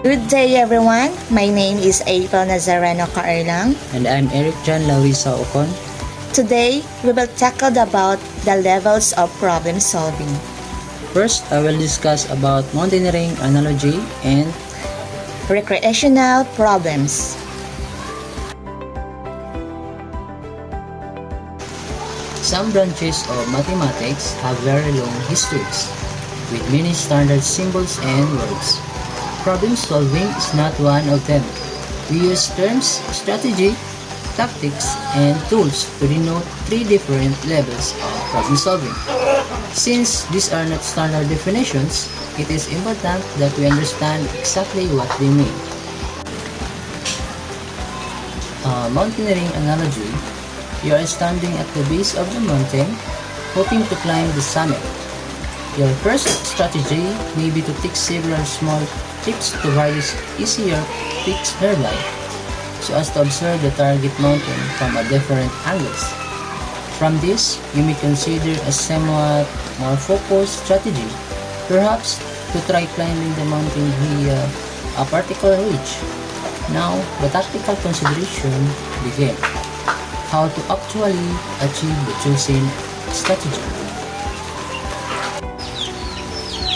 Good day everyone, my name is April Nazareno Caerlang. And I'm Eric John Larissa Ocon. Today, we will tackle about the levels of problem solving. First, I will discuss about mountaineering analogy and Recreational problems. some branches of mathematics have very long histories, with many standard symbols and words. Problem solving is not one of them. We use terms, strategy, tactics, and tools to denote three different levels of problem solving. Since these are not standard definitions, it is important that we understand exactly what they mean. Mountaineering analogy, you are standing at the base of the mountain, hoping to climb the summit. Your first strategy may be to take several small trips to various easier peaks nearby, so as to observe the target mountain from a different angles. From this, you may consider a somewhat more focused strategy, perhaps to try climbing the mountain via a particular ridge. Now, the tactical consideration begin. How to actually achieve the chosen strategy.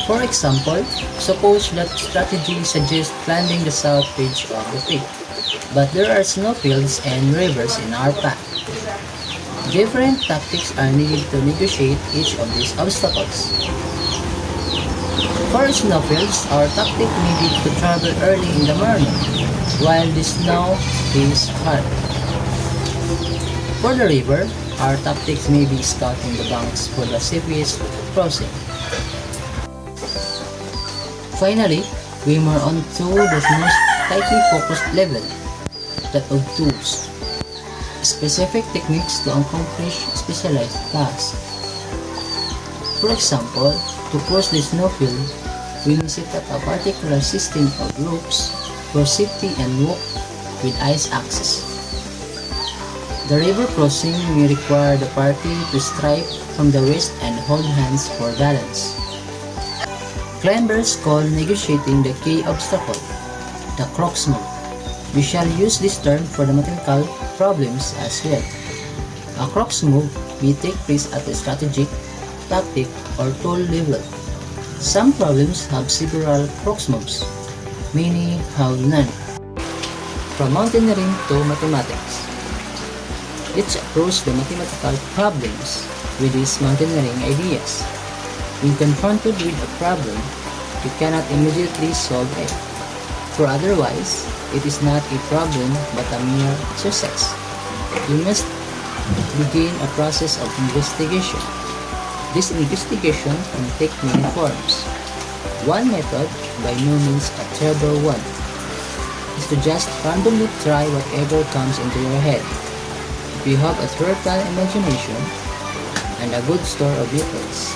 For example, suppose that strategy suggests climbing the south ridge of the peak, but there are snowfields and rivers in our path. Different tactics are needed to negotiate each of these obstacles. For snowfields, our tactic may be to travel early in the morning, while the snow is hard. For the river, our tactics may be scouting the banks for the safest crossing. Finally, we move on to the most tightly focused level, that of tools. Specific techniques to accomplish specialized tasks. For example, to cross the snowfield, we may set up a particular system of ropes for safety and walk with ice access. The river crossing may require the party to strike from the wrist and hold hands for balance. Climbers call negotiating the key obstacle the crux move. We shall use this term for the mathematical problems as well. A crux move may take place at the strategic, tactic, or tool level. Some problems have several crux moves, many have none. From mountaineering to mathematics. Let's approach the mathematical problems with these mountaineering ideas. When confronted with a problem, you cannot immediately solve it, for otherwise, it is not a problem but a mere exercise. You must begin a process of investigation. This investigation can take many forms. One method, by no means a terrible one, is to just randomly try whatever comes into your head. If you have a fertile imagination and a good store of details,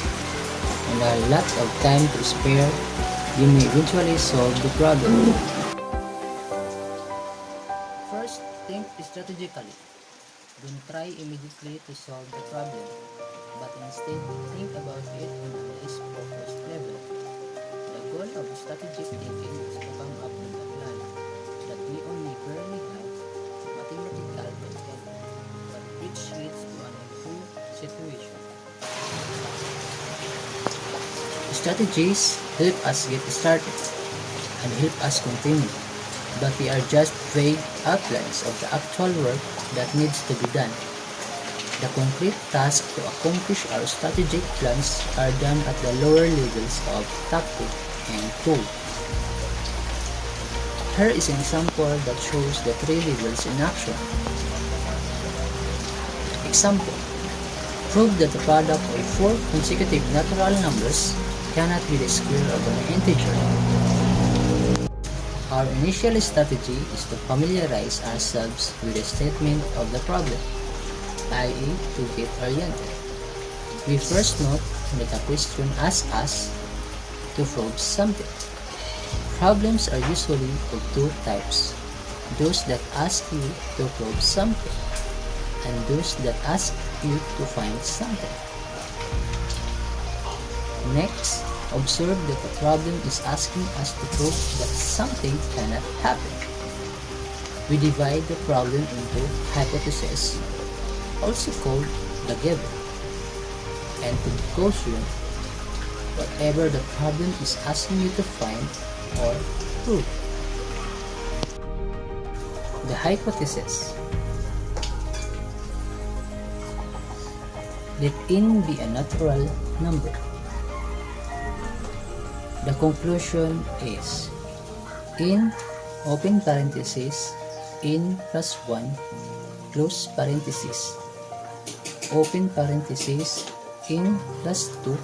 and a lot of time to spare, you may eventually solve the problem. First, think strategically. Don't try immediately to solve the problem, but instead think about it on a less focused level. The goal of strategic thinking is to come up with a plan that we only barely have mathematical content, but which leads to an improved situation. Strategies help us get started and help us continue, but they are just vague outlines of the actual work that needs to be done. The concrete tasks to accomplish our strategic plans are done at the lower levels of tactic and tool. Here is an example that shows the three levels in action. Example: prove that the product of four consecutive natural numbers cannot be the square of an integer. Our initial strategy is to familiarize ourselves with the statement of the problem, i.e. to get oriented. We first note that a question asks us to prove something. Problems are usually of two types: those that ask you to prove something, and those that ask you to find something. Next, observe that the problem is asking us to prove that something cannot happen. We divide the problem into hypotheses, also called the given, and conclusion, whatever the problem is asking you to find or prove. The hypothesis. Let n be a natural number. The conclusion is n open parenthesis n plus 1 close parenthesis open parenthesis n plus 2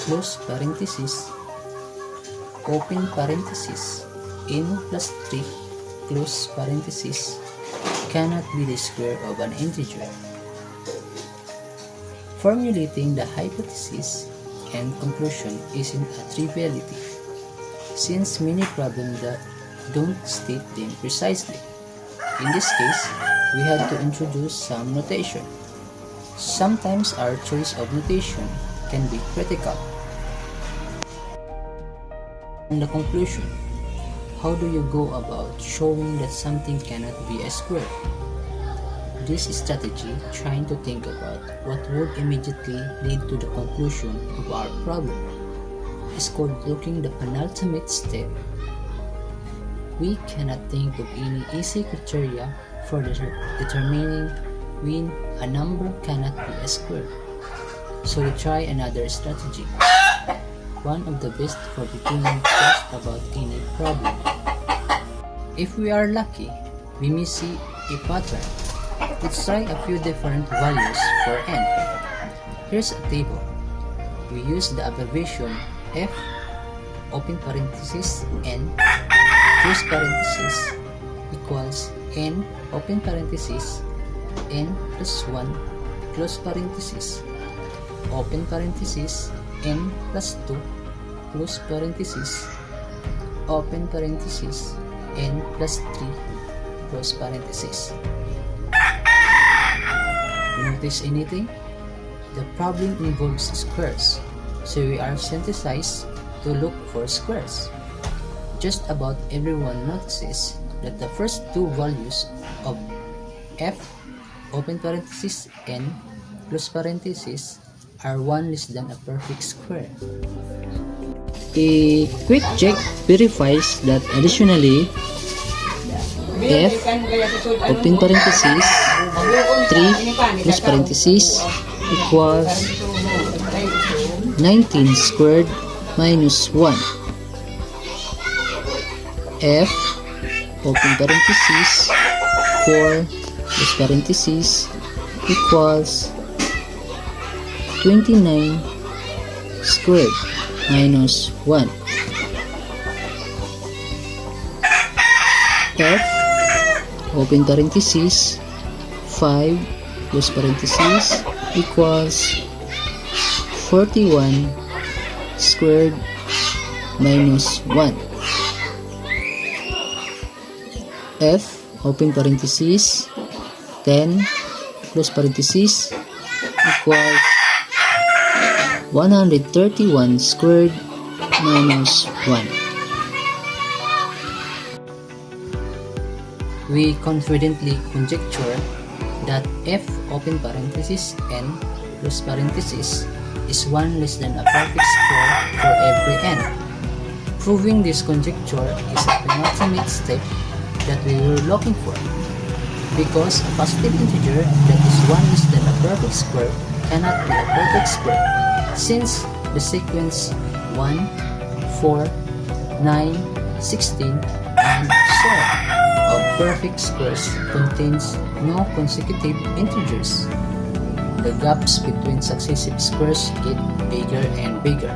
close parenthesis open parenthesis n plus 3 close parenthesis cannot be the square of an integer. Formulating the hypothesis and conclusion isn't a triviality, since many problems that don't state them precisely. In this case, we had to introduce some notation. Sometimes our choice of notation can be critical. In the conclusion, how do you go about showing that something cannot be a square? This strategy, trying to think about what would immediately lead to the conclusion of our problem, is called looking the penultimate step. We cannot think of any easy criteria for determining when a number cannot be a square. So we try another strategy, one of the best for beginning just about any problem. If we are lucky, we may see a pattern. Let's try a few different values for n. Here's a table. We use the abbreviation f open parenthesis n close parenthesis equals n open parenthesis n plus 1 close parenthesis open parenthesis n plus 2 close parenthesis open parenthesis n plus 3 close parenthesis. Notice anything? The problem involves squares, so we are sensitized to look for squares. Just about everyone notices that the first two values of f open parenthesis n close parenthesis are one less than a perfect square. A quick check verifies that additionally f open parenthesis 3 close parenthesis equals 19 squared minus 1. F open parenthesis 4 close parenthesis equals 29 squared minus 1. F open parenthesis 5 close parenthesis equals 41 squared minus 1. F open parenthesis 10 close parenthesis equals 131 squared minus 1. We confidently conjecture that f open parenthesis n close parenthesis is 1 less than a perfect square for every n. Proving this conjecture is a penultimate step that we were looking for, because a positive integer that is 1 less than a perfect square cannot be a perfect square, since the sequence 1, 4, 9, 16, and so on of perfect squares contains no consecutive integers. The gaps between successive squares get bigger and bigger.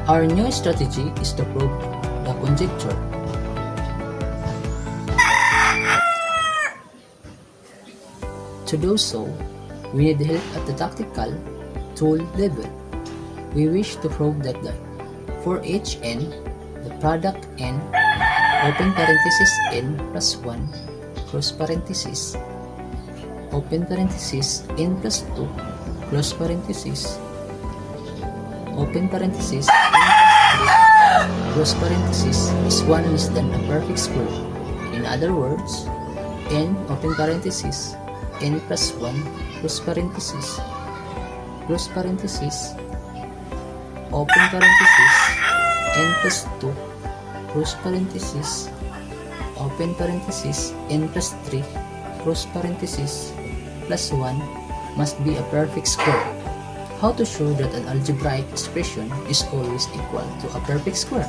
Our new strategy is to prove the conjecture. To do so, we need help at the tactical tool level. We wish to prove that for each n, the product n open parenthesis n plus 1 close parenthesis open parenthesis n plus 2 close parenthesis open parenthesis, close parenthesis is 1 less than a perfect square. In other words, n open parenthesis, n plus 1 close parenthesis, open parenthesis, n plus 2 close parenthesis, open parenthesis, n plus 3 close parenthesis, plus 1 must be a perfect square. How to show that an algebraic expression is always equal to a perfect square?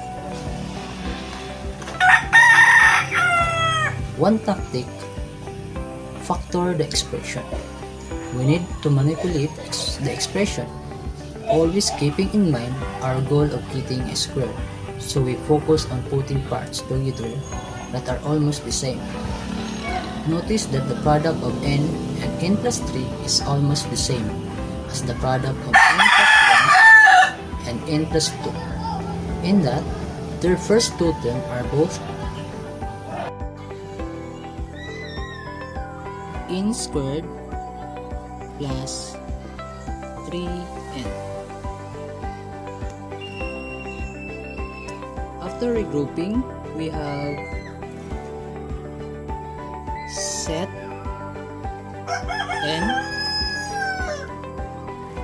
One tactic: factor the expression. We need to manipulate the expression, always keeping in mind our goal of getting a square. So we focus on putting parts together that are almost the same. Notice that the product of n and n plus 3 is almost the same as the product of n plus 1 and n plus 2, in that their first two terms are both n squared plus 3n. After regrouping, we have set n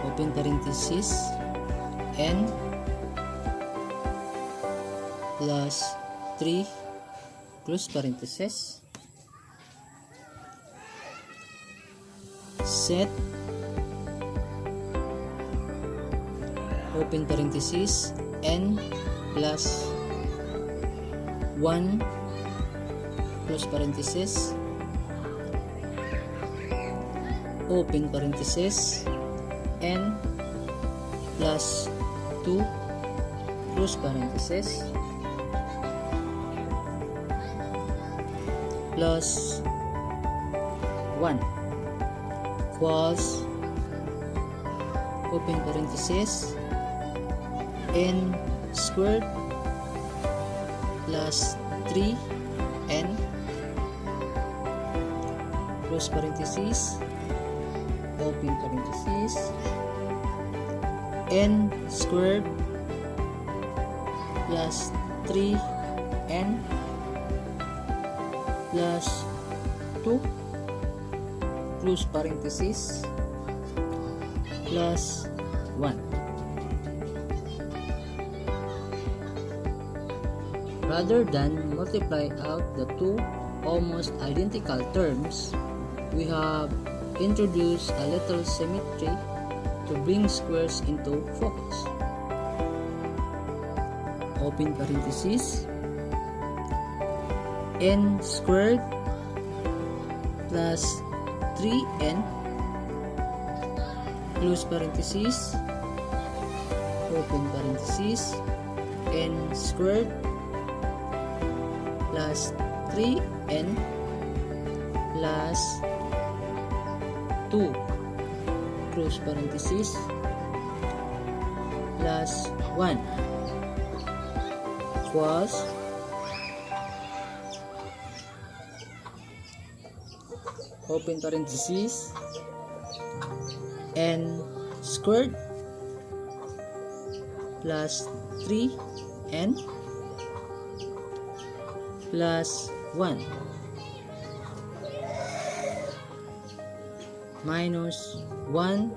open parenthesis n plus 3 close parenthesis, set open parenthesis n plus 1 close parenthesis, open parenthesis n plus 2 close parenthesis, plus 1 equals open parenthesis n squared plus 3n close parenthesis, open parenthesis n squared plus 3n plus 2 close parenthesis plus 1. Rather than multiply out the two almost identical terms, we have introduced a little symmetry to bring squares into focus. Open parenthesis n squared plus 3n close parenthesis, open parenthesis n squared plus 3n plus 2 close parenthesis plus 1 equals open parenthesis n squared plus 3n plus 1 minus 1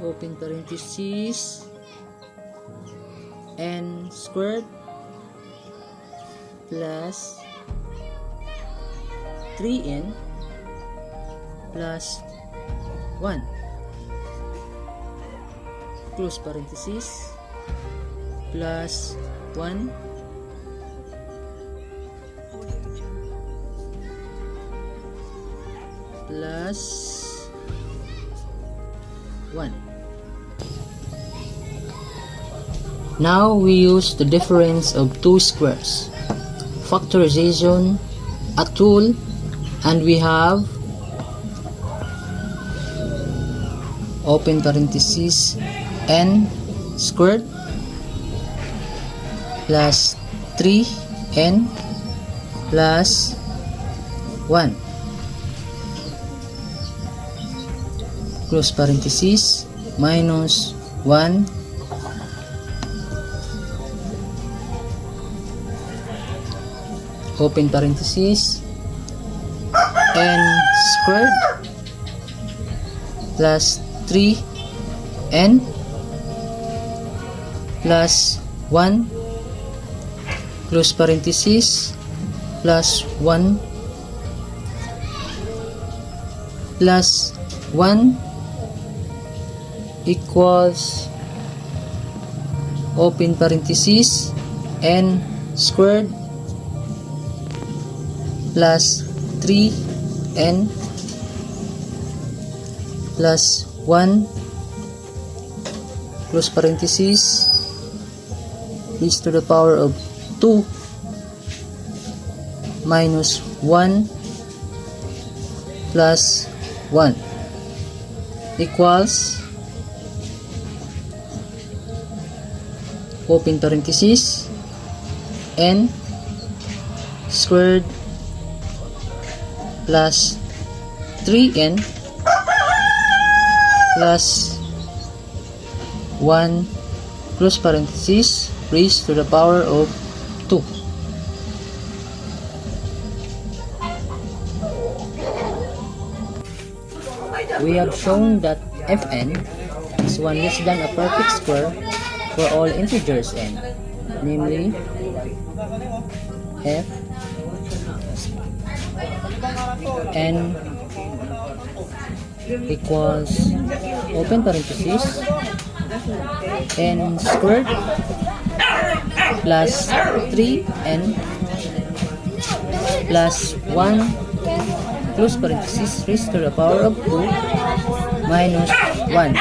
open parenthesis n squared plus 3n plus 1 close parenthesis plus 1 plus 1. Now we use the difference of two squares, factorization, a tool, and we have open parenthesis n squared plus 3n plus 1 close parenthesis, minus 1 open parenthesis, n squared plus 3n plus 1 close parenthesis plus 1 plus 1 equals open parenthesis n squared plus 3n plus 1 close parenthesis raised to the power of 2 minus 1 plus 1 equals open parenthesis n squared plus 3n plus 1 close parenthesis raised to the power of 2. We have shown that fn is 1 less than a perfect square for all integers n, namely f n equals open parenthesis n squared plus 3n plus 1 close parenthesis raised to the power of 2 minus 1.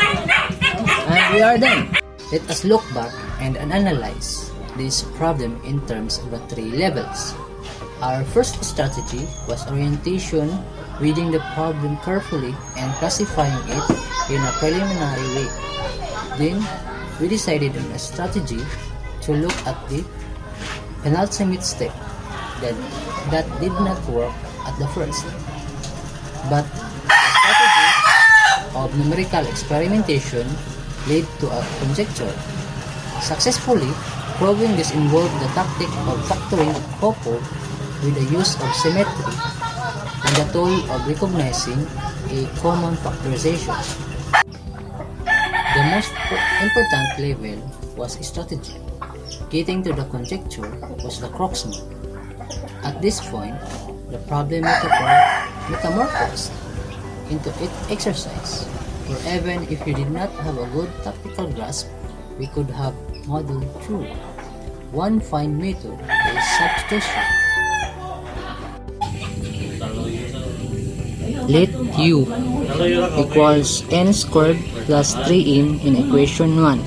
And we are done. Let us look back and analyze this problem in terms of the 3 levels. Our first strategy was orientation, reading the problem carefully and classifying it in a preliminary way. Then, we decided on a strategy to look at the penultimate step that did not work at the first. But the strategy of numerical experimentation led to a conjecture. Successfully proving this involved the tactic of factoring coupled with the use of symmetry and the tool of recognizing a common factorization. The most important level was strategy. Getting to the conjecture was the crux move. At this point, the problem metamorphosed into exercise, or even if you did not have a good tactical grasp, we could have modeled through. One fine method is substitution. Let u equals n squared plus 3n in equation 1.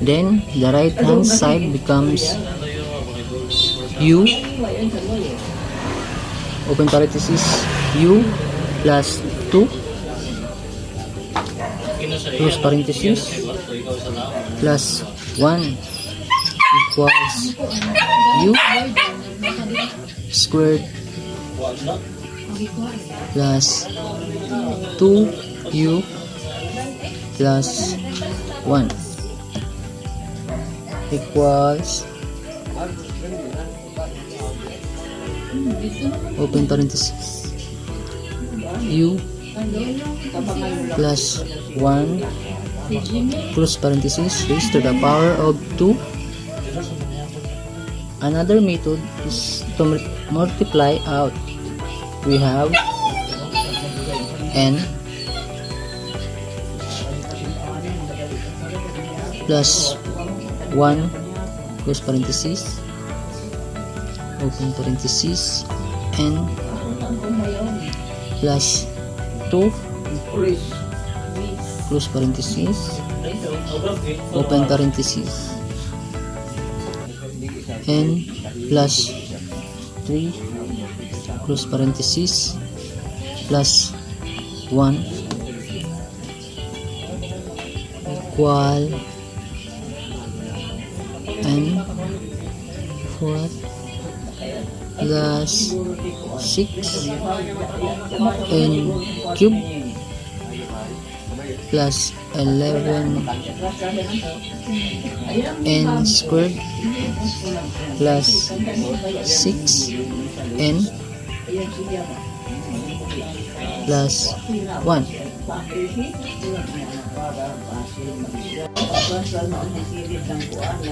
Then the right hand side becomes u open parenthesis u plus 2 close parenthesis plus 1 equals u squared plus 2u plus 1 equals open parenthesis u plus 1 close parenthesis raised to the power of 2. Another method is to multiply out. We have n plus 1 close parenthesis open parenthesis n plus 2 close parenthesis open parenthesis n plus 3 close parenthesis plus 1 equal n 4 plus 6 n cube plus 11 n squared plus 6 n plus 1.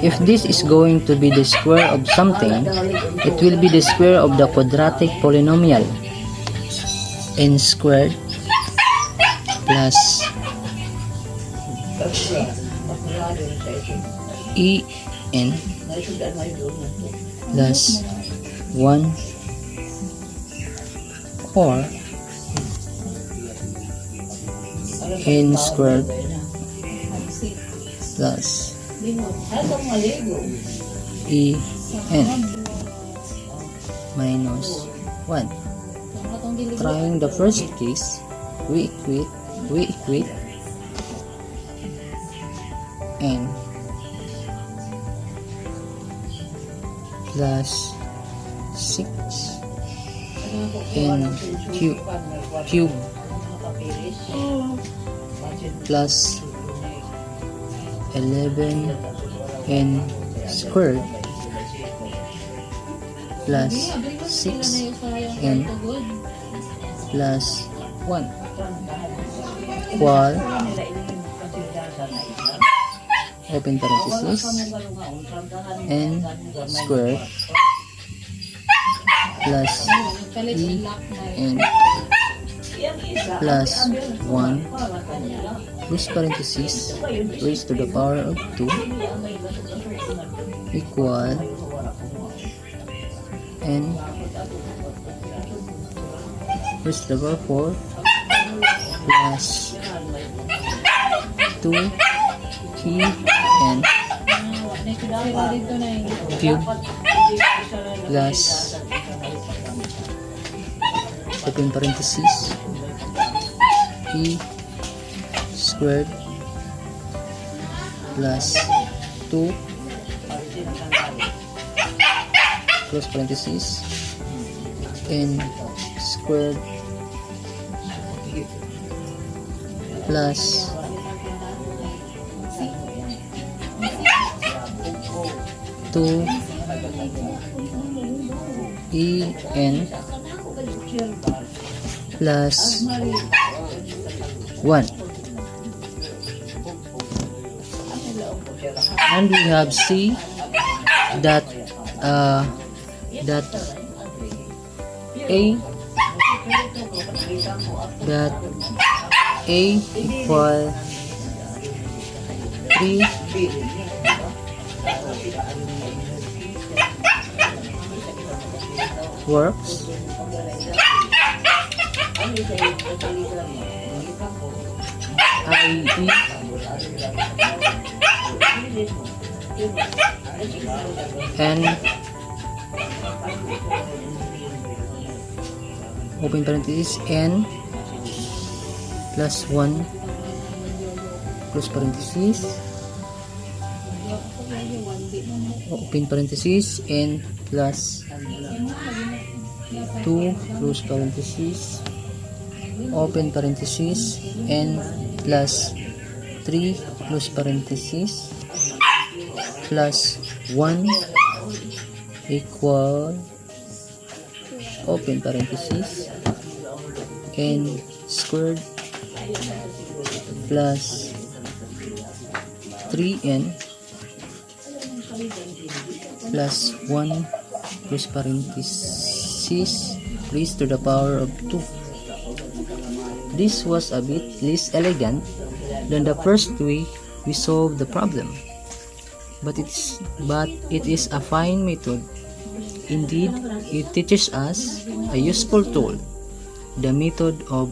If this is going to be the square of something, it will be the square of the quadratic polynomial n squared plus en plus 1 or n squared plus en minus 1. Trying the first case, we equate n plus 6 n cube plus 11 n squared plus 6 n plus 1 equal open parenthesis n squared plus en plus 1 close parenthesis raised to the power of 2 equal n raised to the power 4 plus 2 en cube plus open parenthesis squared plus 2 close parenthesis n squared plus 2 en plus 1. And we have C that A equal 3 works i.e. n open parenthesis n plus 1 close parenthesis open parenthesis n plus 2 close parenthesis open parenthesis n plus 3 close parenthesis plus 1 equal open parenthesis n squared plus 3n plus 1 close parenthesis raised to the power of 2. This was a bit less elegant than the first way we solved the problem, but it is a fine method. Indeed, it teaches us a useful tool, the method of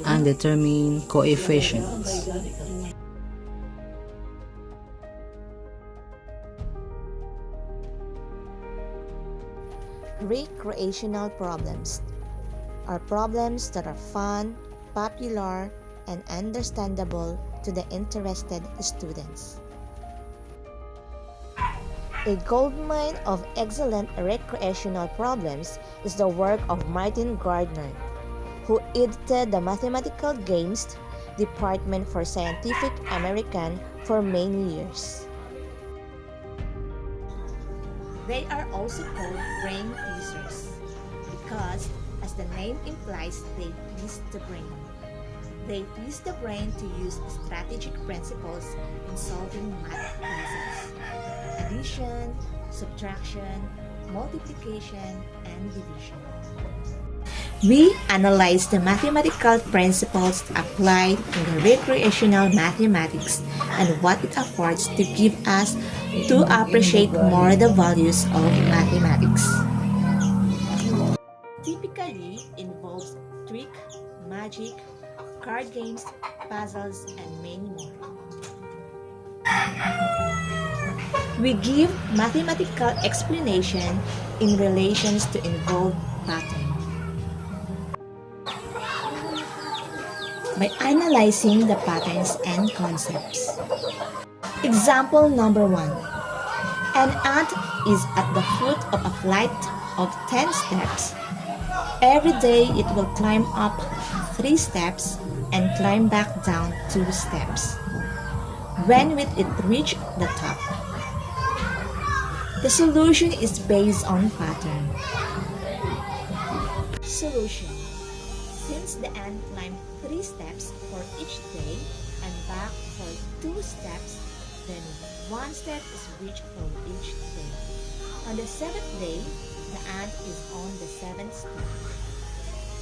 undetermined coefficients. Recreational problems are problems that are fun, popular, and understandable to the interested students. A goldmine of excellent recreational problems is the work of Martin Gardner, who edited the mathematical games Department for Scientific American for many years. They are also called brain teasers because, as the name implies, they tease the brain. They tease the brain to use strategic principles in solving math puzzles: addition, subtraction, multiplication, and division. We analyze the mathematical principles applied in the recreational mathematics and what it affords to give us to appreciate more the values of mathematics. Typically involves trick, magic, card games, puzzles, and many more. We give mathematical explanation in relations to involved pattern. By analyzing the patterns and concepts. Example number 1. An ant is at the foot of a flight of 10 steps. Every day it will climb up 3 steps and climb back down 2 steps. When will it reach the top? The solution is based on pattern. Solution. Since the ant climbed 3 steps for each day and back for 2 steps, then 1 step is reached for each day. On the 7th day, the ant is on the 7th step.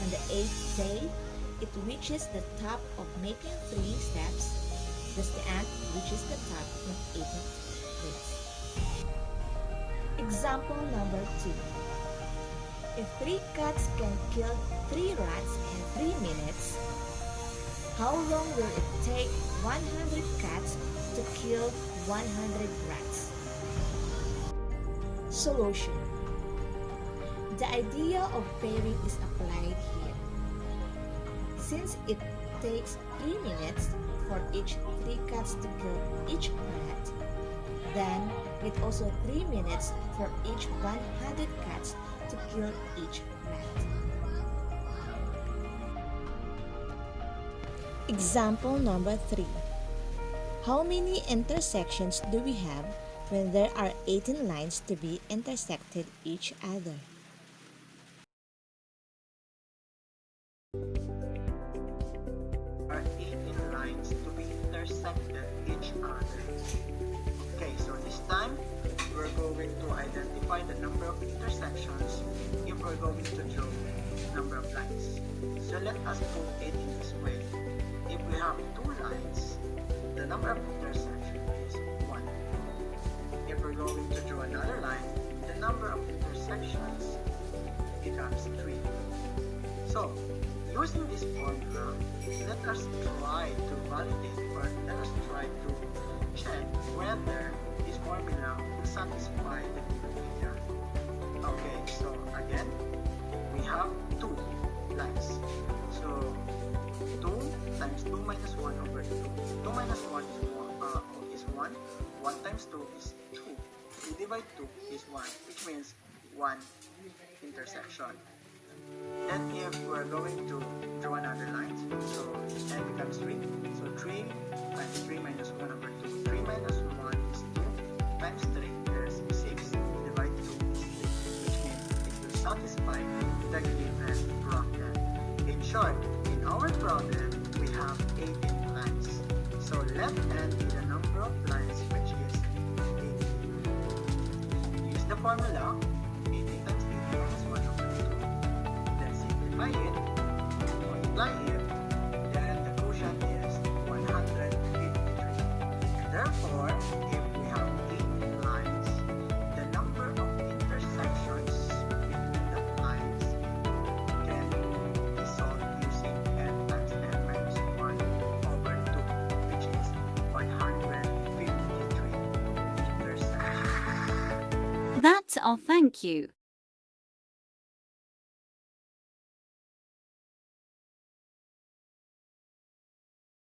On the 8th day, it reaches the top of making 3 steps, thus the ant reaches the top in 8th place. Example number 2. If 3 cats can kill 3 rats in 3 minutes, how long will it take 100 cats to kill 100 rats? Solution. The idea of pairing is applied here. Since it takes 3 minutes for each 3 cats to kill each rat, then it also 3 minutes for each 100 cats to kill each rat. Example number 3. How many intersections do we have when there are 18 lines to be intersected each other? There are 18 lines to be intersected each other. Okay, so this time we're going to identify the number of intersections if we're going to draw number of lines. So let us put it in this way. If we have 2 lines, the number of intersections is 1. If we're going to draw another line, the number of intersections becomes 3. So, using this formula, let us try to validate or let us try to check whether this formula will satisfy the criteria. Okay, so again, we have 2 lines. So 2 times 2 minus 1 over 2. 2 minus 1 is 1. 1 times 2 is 2. 2 divided 2 is 1, which means 1 intersection. Then if we're going to draw another line, so n becomes 3. So 3 times 3 minus 1 over 2. 3 minus 1 is 2 times 3 is 6. Divide 2 is 3, which means it will satisfy the given problem. In short, in our problem, we have 18 lines. So let n be the number of lines, which is 18. Use the formula 18 times 18 minus 1 over 2. Let's simplify it, multiply it, then the quotient is 153. Therefore, if we have 18 lines, the number of intersections between the lines can be solved using n times n minus 1 over 2, which is 153 intersections. That's our thank you.